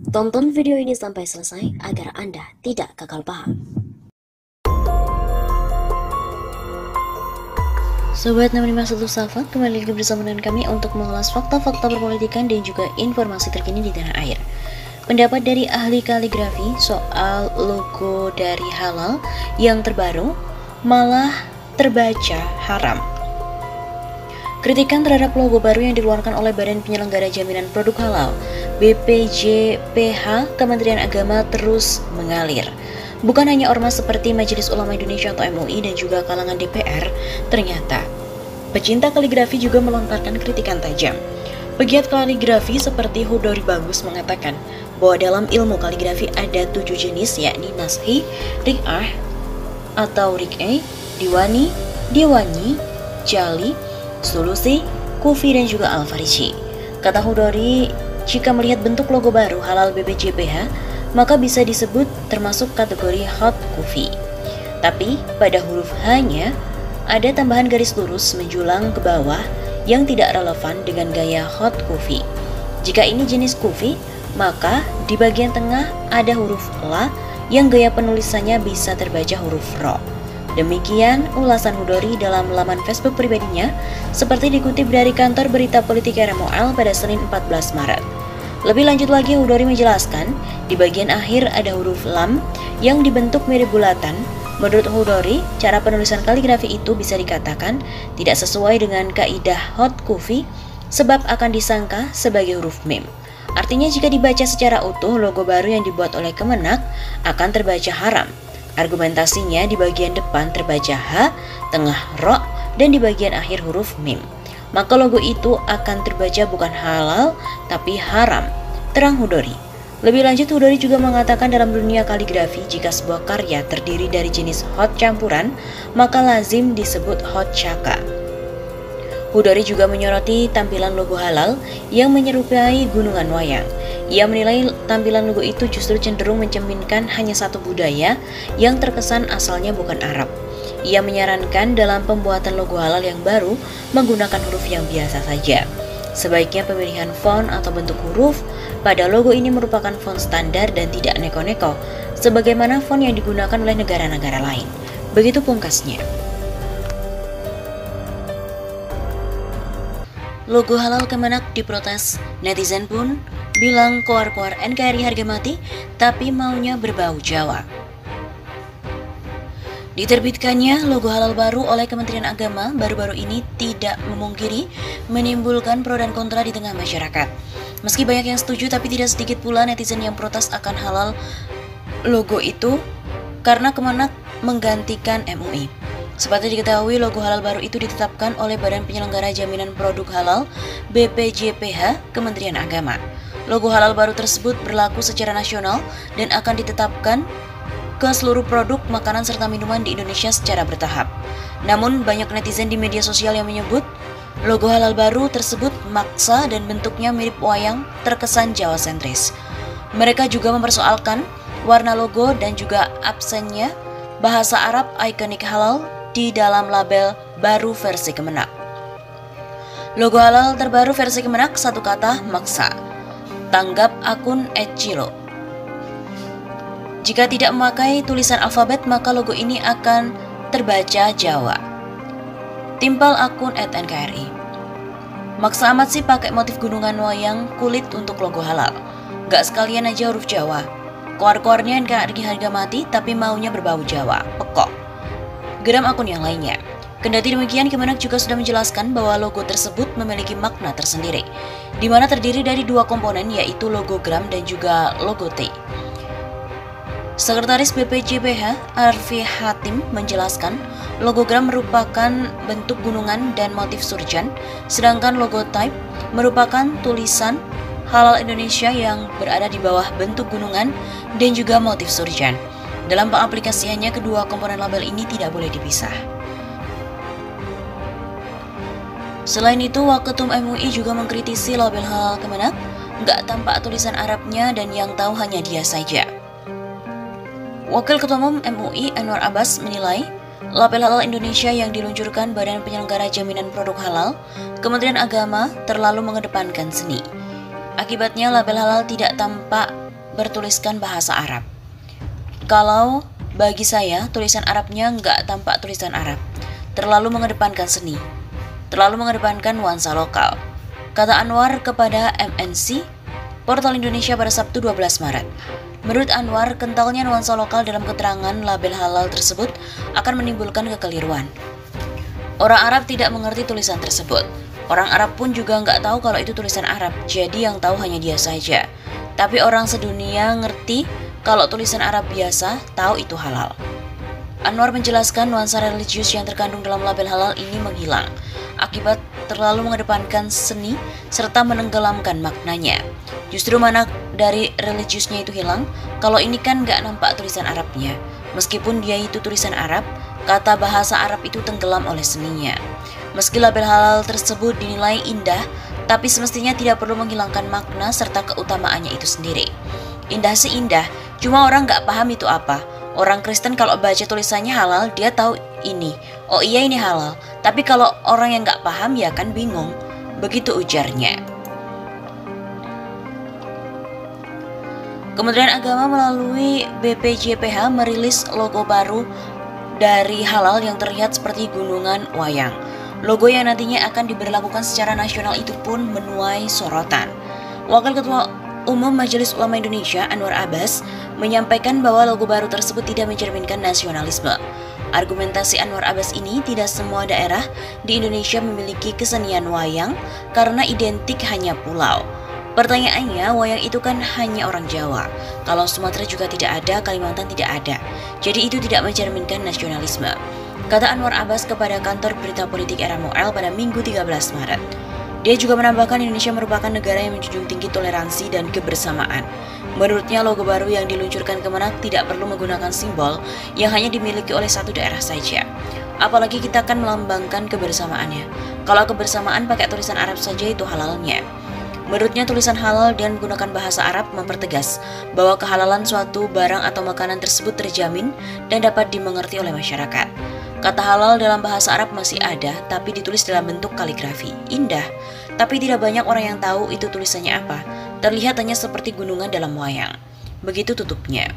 Tonton video ini sampai selesai agar Anda tidak gagal paham. Sobat 651 Safa, kembali lagi bersama dengan kami untuk mengulas fakta-fakta perpolitikan dan juga informasi terkini di tanah air. Pendapat dari ahli kaligrafi soal logo dari halal yang terbaru malah terbaca haram. Kritikan terhadap logo baru yang dikeluarkan oleh Badan Penyelenggara Jaminan Produk Halal BPJPH Kementerian Agama terus mengalir. Bukan hanya ormas seperti Majelis Ulama Indonesia atau MUI dan juga kalangan DPR, ternyata pecinta kaligrafi juga melontarkan kritikan tajam. Pegiat kaligrafi seperti Hudori Bagus mengatakan bahwa dalam ilmu kaligrafi ada 7 jenis, yakni Naskhi, Ri'ah atau Ri'ah, Diwani, Diwanyi, Jali, Sulusi, Kufi dan juga Al-Farisi. Kata Hudori, jika melihat bentuk logo baru halal BPJPH, maka bisa disebut termasuk kategori hot kufi. Tapi pada huruf H-nya ada tambahan garis lurus menjulang ke bawah yang tidak relevan dengan gaya hot kufi. Jika ini jenis kufi, maka di bagian tengah ada huruf La yang gaya penulisannya bisa terbaca huruf Ro. Demikian ulasan Hudori dalam laman Facebook pribadinya, seperti dikutip dari kantor berita politik RMOL pada Senin 14 Maret. Lebih lanjut lagi, Hudori menjelaskan, di bagian akhir ada huruf lam yang dibentuk mirip bulatan. Menurut Hudori, cara penulisan kaligrafi itu bisa dikatakan tidak sesuai dengan kaidah hot kufi sebab akan disangka sebagai huruf mim. Artinya jika dibaca secara utuh, logo baru yang dibuat oleh Kemenak akan terbaca haram. Argumentasinya di bagian depan terbaca H, tengah Ro, dan di bagian akhir huruf mim. Maka logo itu akan terbaca bukan halal, tapi haram, terang Hudori. Lebih lanjut, Hudori juga mengatakan dalam dunia kaligrafi, jika sebuah karya terdiri dari jenis hot campuran, maka lazim disebut hot caka. Hudori juga menyoroti tampilan logo halal yang menyerupai gunungan wayang. Ia menilai tampilan logo itu justru cenderung mencerminkan hanya satu budaya yang terkesan asalnya bukan Arab. Ia menyarankan dalam pembuatan logo halal yang baru menggunakan huruf yang biasa saja. Sebaiknya pemilihan font atau bentuk huruf pada logo ini merupakan font standar dan tidak neko-neko, sebagaimana font yang digunakan oleh negara-negara lain. Begitu pungkasnya. Logo halal Kemenak diprotes, netizen pun bilang koar-koar NKRI harga mati, tapi maunya berbau Jawa. Diterbitkannya logo halal baru oleh Kementerian Agama baru-baru ini tidak memungkiri menimbulkan pro dan kontra di tengah masyarakat. Meski banyak yang setuju, tapi tidak sedikit pula netizen yang protes akan halal logo itu karena Kemenak menggantikan MUI. Seperti diketahui, logo halal baru itu ditetapkan oleh Badan Penyelenggara Jaminan Produk Halal BPJPH Kementerian Agama. Logo halal baru tersebut berlaku secara nasional dan akan ditetapkan ke seluruh produk makanan serta minuman di Indonesia secara bertahap. Namun banyak netizen di media sosial yang menyebut logo halal baru tersebut maksa dan bentuknya mirip wayang, terkesan Jawa sentris. Mereka juga mempersoalkan warna logo dan juga absennya bahasa Arab ikonik halal di dalam label baru versi Kemenak. Logo halal terbaru versi Kemenak, satu kata, maksa. Tanggap akun @cilo. Jika tidak memakai tulisan alfabet, maka logo ini akan terbaca Jawa. Timpal akun @nkri. Maksa amat sih pakai motif gunungan wayang kulit untuk logo halal. Gak sekalian aja huruf Jawa. Koar-koarnya NKRI harga mati, tapi maunya berbau Jawa. Pekok. Geram akun yang lainnya. Kendati demikian, Kemenak juga sudah menjelaskan bahwa logo tersebut memiliki makna tersendiri, di mana terdiri dari dua komponen, yaitu logo gram dan juga logo T. Sekretaris BPJPH Arfi Hatim menjelaskan, logo gram merupakan bentuk gunungan dan motif surjan, sedangkan logo type merupakan tulisan halal Indonesia yang berada di bawah bentuk gunungan dan juga motif surjan. Dalam pengaplikasiannya, kedua komponen label ini tidak boleh dipisah. Selain itu, Waketum MUI juga mengkritisi label halal Kemenak nggak tampak tulisan Arabnya dan yang tahu hanya dia saja. Wakil Ketua Umum MUI Anwar Abbas menilai label halal Indonesia yang diluncurkan Badan Penyelenggara Jaminan Produk Halal Kementerian Agama terlalu mengedepankan seni. Akibatnya label halal tidak tampak bertuliskan bahasa Arab. Kalau bagi saya, tulisan Arabnya nggak tampak tulisan Arab. Terlalu mengedepankan seni. Terlalu mengedepankan nuansa lokal. Kata Anwar kepada MNC, Portal Indonesia pada Sabtu 12 Maret. Menurut Anwar, kentalnya nuansa lokal dalam keterangan label halal tersebut akan menimbulkan kekeliruan. Orang Arab tidak mengerti tulisan tersebut. Orang Arab pun juga nggak tahu kalau itu tulisan Arab, jadi yang tahu hanya dia saja. Tapi orang sedunia ngerti kalau tulisan Arab biasa, tahu itu halal. Anwar menjelaskan nuansa religius yang terkandung dalam label halal ini menghilang akibat terlalu mengedepankan seni serta menenggelamkan maknanya. Justru mana dari religiusnya itu hilang, kalau ini kan nggak nampak tulisan Arabnya. Meskipun dia itu tulisan Arab, kata bahasa Arab itu tenggelam oleh seninya. Meski label halal tersebut dinilai indah, tapi semestinya tidak perlu menghilangkan makna serta keutamaannya itu sendiri. Indah sih indah, cuma orang nggak paham itu apa. Orang Kristen kalau baca tulisannya halal, dia tahu ini. Oh iya ini halal. Tapi kalau orang yang nggak paham ya kan bingung. Begitu ujarnya. Kementerian Agama melalui BPJPH merilis logo baru dari halal yang terlihat seperti gunungan wayang. Logo yang nantinya akan diberlakukan secara nasional itu pun menuai sorotan. Wakil Ketua Umum Majelis Ulama Indonesia Anwar Abbas menyampaikan bahwa logo baru tersebut tidak mencerminkan nasionalisme. Argumentasi Anwar Abbas ini, tidak semua daerah di Indonesia memiliki kesenian wayang karena identik hanya pulau. Pertanyaannya, wayang itu kan hanya orang Jawa. Kalau Sumatera juga tidak ada, Kalimantan tidak ada. Jadi itu tidak mencerminkan nasionalisme, kata Anwar Abbas kepada kantor berita politik RMOL pada Minggu 13 Maret. Dia juga menambahkan Indonesia merupakan negara yang menjunjung tinggi toleransi dan kebersamaan. Menurutnya logo baru yang diluncurkan Kemenak tidak perlu menggunakan simbol yang hanya dimiliki oleh satu daerah saja. Apalagi kita akan melambangkan kebersamaannya. Kalau kebersamaan pakai tulisan Arab saja itu halalnya. Menurutnya tulisan halal dengan menggunakan bahasa Arab mempertegas bahwa kehalalan suatu barang atau makanan tersebut terjamin dan dapat dimengerti oleh masyarakat. Kata halal dalam bahasa Arab masih ada, tapi ditulis dalam bentuk kaligrafi. Indah, tapi tidak banyak orang yang tahu itu tulisannya apa. Terlihat hanya seperti gunungan dalam wayang. Begitu tutupnya.